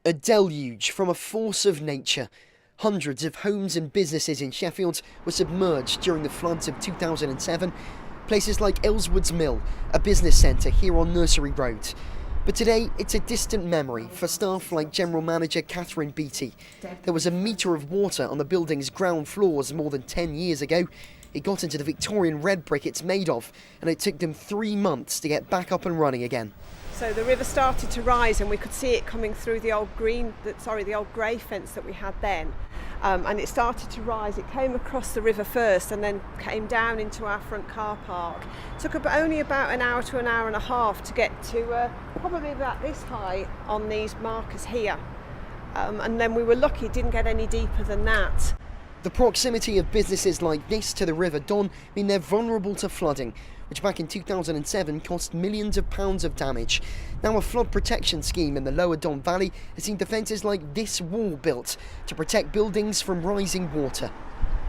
A deluge from a force of nature. Hundreds of homes and businesses in Sheffield were submerged during the floods of 2007. Places like Ellswood's Mill, a business centre here on Nursery Road. But today, it's a distant memory for staff like General Manager Catherine Beattie. There was a metre of water on the building's ground floors more than 10 years ago. It got into the Victorian red brick it's made of, and it took them 3 months to get back up and running again. So the river started to rise and we could see it coming through the old grey fence that we had then. And it started to rise. It came across the river first and then came down into our front car park. It took only about an hour to an hour and a half to get to probably about this high on these markers here. And then we were lucky it didn't get any deeper than that. The proximity of businesses like this to the River Don mean they're vulnerable to flooding, which back in 2007 cost millions of pounds of damage. Now a flood protection scheme in the lower Don Valley has seen defences like this wall built to protect buildings from rising water.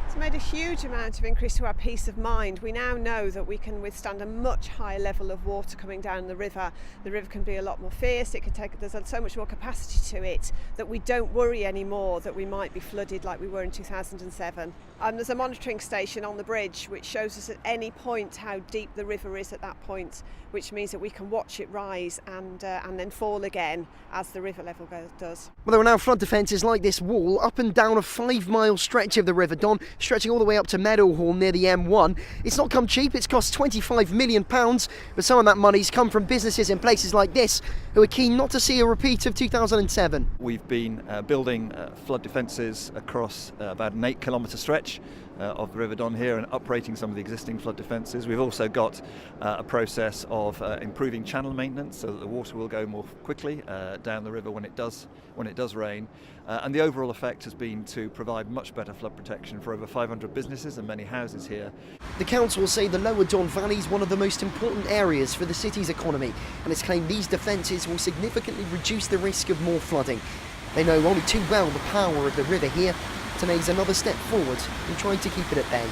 It's made a huge amount of increase to our peace of mind. We now know that we can withstand a much higher level of water coming down the river. The river can be a lot more fierce, there's so much more capacity to it that we don't worry anymore that we might be flooded like we were in 2007. There's a monitoring station on the bridge which shows us at any point how deep the river is at that point, which means that we can watch it rise and then fall again as the river level does. Well, there are now flood defences like this wall up and down a 5-mile stretch of the River Don, stretching all the way up to Meadowhall near the M1. It's not come cheap, it's cost £25 million, but some of that money's come from businesses in places like this who are keen not to see a repeat of 2007. We've been building flood defences across about an 8-kilometre stretch of the River Don here and uprating some of the existing flood defences. We've also got a process of improving channel maintenance so that the water will go more quickly down the river when it does rain. And the overall effect has been to provide much better flood protection for over 500 businesses and many houses here. The council say the lower Don Valley is one of the most important areas for the city's economy, and it's claimed these defences will significantly reduce the risk of more flooding. They know only too well the power of the river here. Today's another step forward in trying to keep it at bay.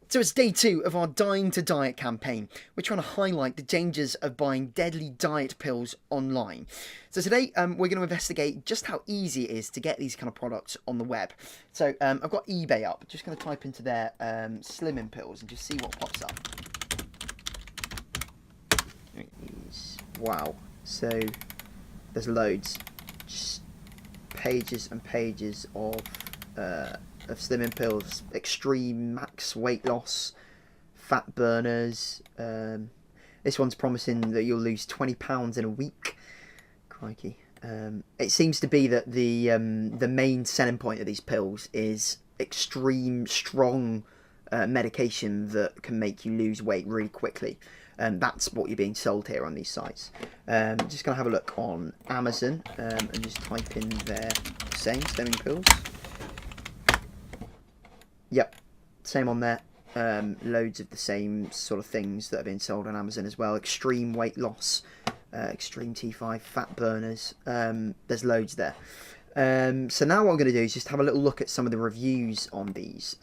So it's day 2 of our Dying to Diet campaign. We're trying to highlight the dangers of buying deadly diet pills online. So today we're going to investigate just how easy it is to get these kind of products on the web. So I've got eBay up. Just going to type into their slimming pills and just see what pops up. Wow. So there's loads. Just pages and pages of slimming pills, extreme max weight loss, fat burners. This one's promising that you'll lose 20 pounds in a week. Crikey. It seems to be that the main selling point of these pills is extreme strong medication that can make you lose weight really quickly. That's what you're being sold here on these sites. Just going to have a look on Amazon and just type in their same slimming pills. Yep, same on there. Loads of the same sort of things that have been sold on Amazon as well. Extreme weight loss, extreme T5, fat burners. There's loads there. So now what I'm going to do is just have a little look at some of the reviews on these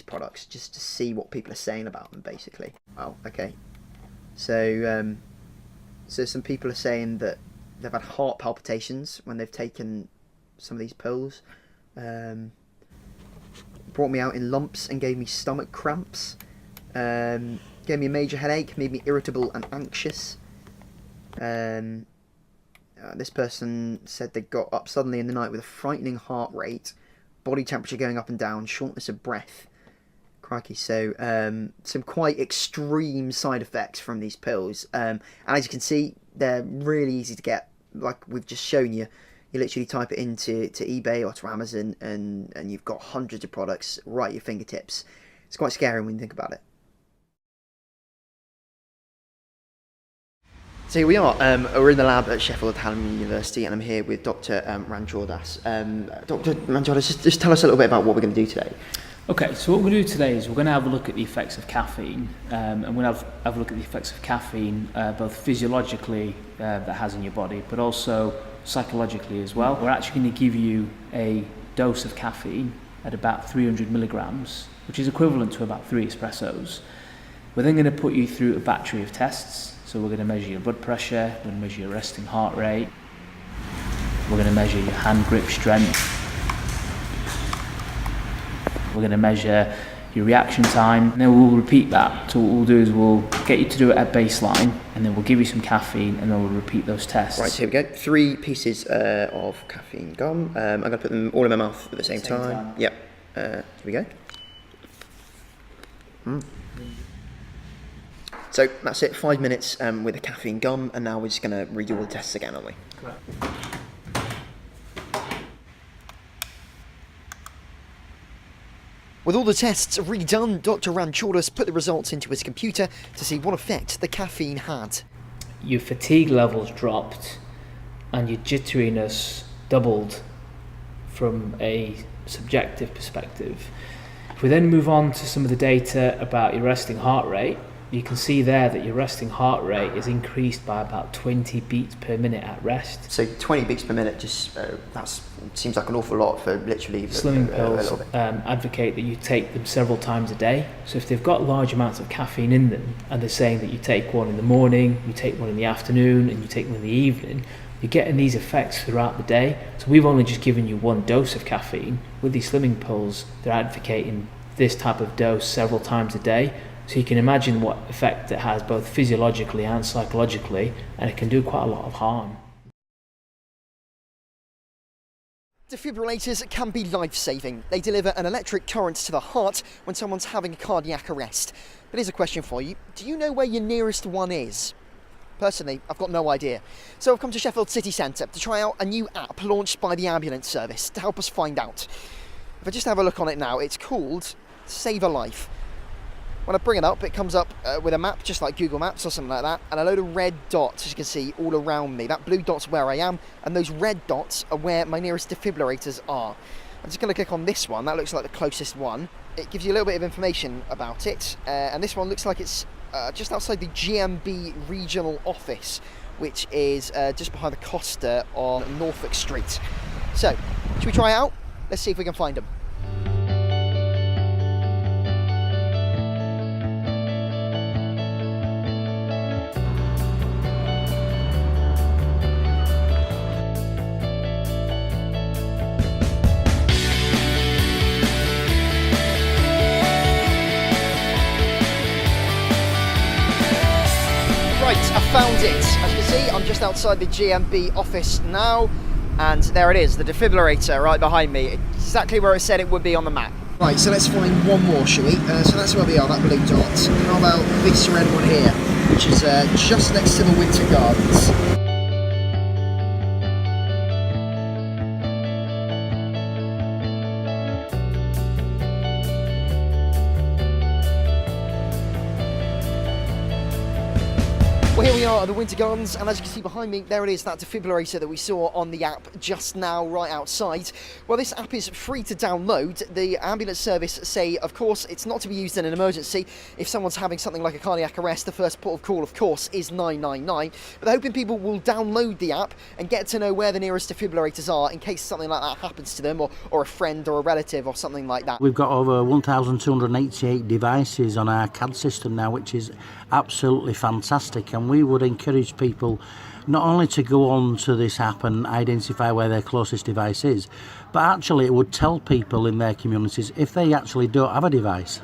products, just to see what people are saying about them, basically. Oh, okay. So some people are saying that they've had heart palpitations when they've taken some of these pills. Brought me out in lumps and gave me stomach cramps. Gave me a major headache, made me irritable and anxious. This person said they got up suddenly in the night with a frightening heart rate, body temperature going up and down, shortness of breath. Crikey, so some quite extreme side effects from these pills. And as you can see, they're really easy to get. Like we've just shown you. You literally type it into eBay or to Amazon and you've got hundreds of products right at your fingertips. It's quite scary when you think about it. So here we are. We're in the lab at Sheffield Hallam University and I'm here with Dr. Ranjordas. Dr. Ranjordas, just tell us a little bit about what we're going to do today. Okay, so what we're going to do today is we're going to have a look at the effects of caffeine, and we're going to have a look at the effects of caffeine, both physiologically that has in your body, but also psychologically as well. We're actually going to give you a dose of caffeine at about 300 milligrams, which is equivalent to about 3 espressos. We're then going to put you through a battery of tests. So we're going to measure your blood pressure, we're going to measure your resting heart rate. We're going to measure your hand grip strength. We're going to measure your reaction time, and then we'll repeat that. So what we'll do is we'll get you to do it at baseline, and then we'll give you some caffeine, and then we'll repeat those tests. Right, so here we go. 3 pieces of caffeine gum. I'm going to put them all in my mouth at the same time. Yep. Here we go. So that's it, 5 minutes with the caffeine gum, and now we're just going to redo all the tests again, aren't we? Correct. With all the tests redone, Dr. Ranchoudis put the results into his computer to see what effect the caffeine had. Your fatigue levels dropped and your jitteriness doubled from a subjective perspective. If we then move on to some of the data about your resting heart rate, you can see there that your resting heart rate is increased by about 20 beats per minute at rest. So 20 beats per minute, just that seems like an awful lot for literally Slimming pills advocate that you take them several times a day. So if they've got large amounts of caffeine in them, and they're saying that you take one in the morning, you take one in the afternoon, and you take one in the evening, you're getting these effects throughout the day. So we've only just given you 1 dose of caffeine. With these slimming pills, they're advocating this type of dose several times a day. So you can imagine what effect it has both physiologically and psychologically, and it can do quite a lot of harm. Defibrillators can be life-saving. They deliver an electric current to the heart when someone's having a cardiac arrest. But here's a question for you. Do you know where your nearest one is? Personally, I've got no idea. So I've come to Sheffield City Centre to try out a new app launched by the ambulance service to help us find out. If I just have a look on it now, it's called Save a Life. When I bring it up, it comes up with a map, just like Google Maps or something like that, and a load of red dots, as you can see, all around me. That blue dot's where I am, and those red dots are where my nearest defibrillators are. I'm just going to click on this one. That looks like the closest one. It gives you a little bit of information about it, and this one looks like it's just outside the GMB regional office, which is just behind the Costa on Norfolk Street. So, should we try it out? Let's see if we can find them. I found it. As you can see, I'm just outside the GMB office now, and there it is, the defibrillator right behind me, exactly where it said it would be on the map. Right, so let's find one more, shall we? So that's where we are, that blue dot. How about this red one here, which is just next to the Winter Gardens? Well, here we are at the Winter Gardens, and as you can see behind me, there it is, that defibrillator that we saw on the app just now, right outside. Well, this app is free to download. The ambulance service say, of course, it's not to be used in an emergency. If someone's having something like a cardiac arrest, the first port of call, of course, is 999. But they're hoping people will download the app and get to know where the nearest defibrillators are in case something like that happens to them, or a friend or a relative or something like that. We've got over 1,288 devices on our CAD system now, which is absolutely fantastic, and we would encourage people not only to go on to this app and identify where their closest device is, but actually it would tell people in their communities if they actually don't have a device.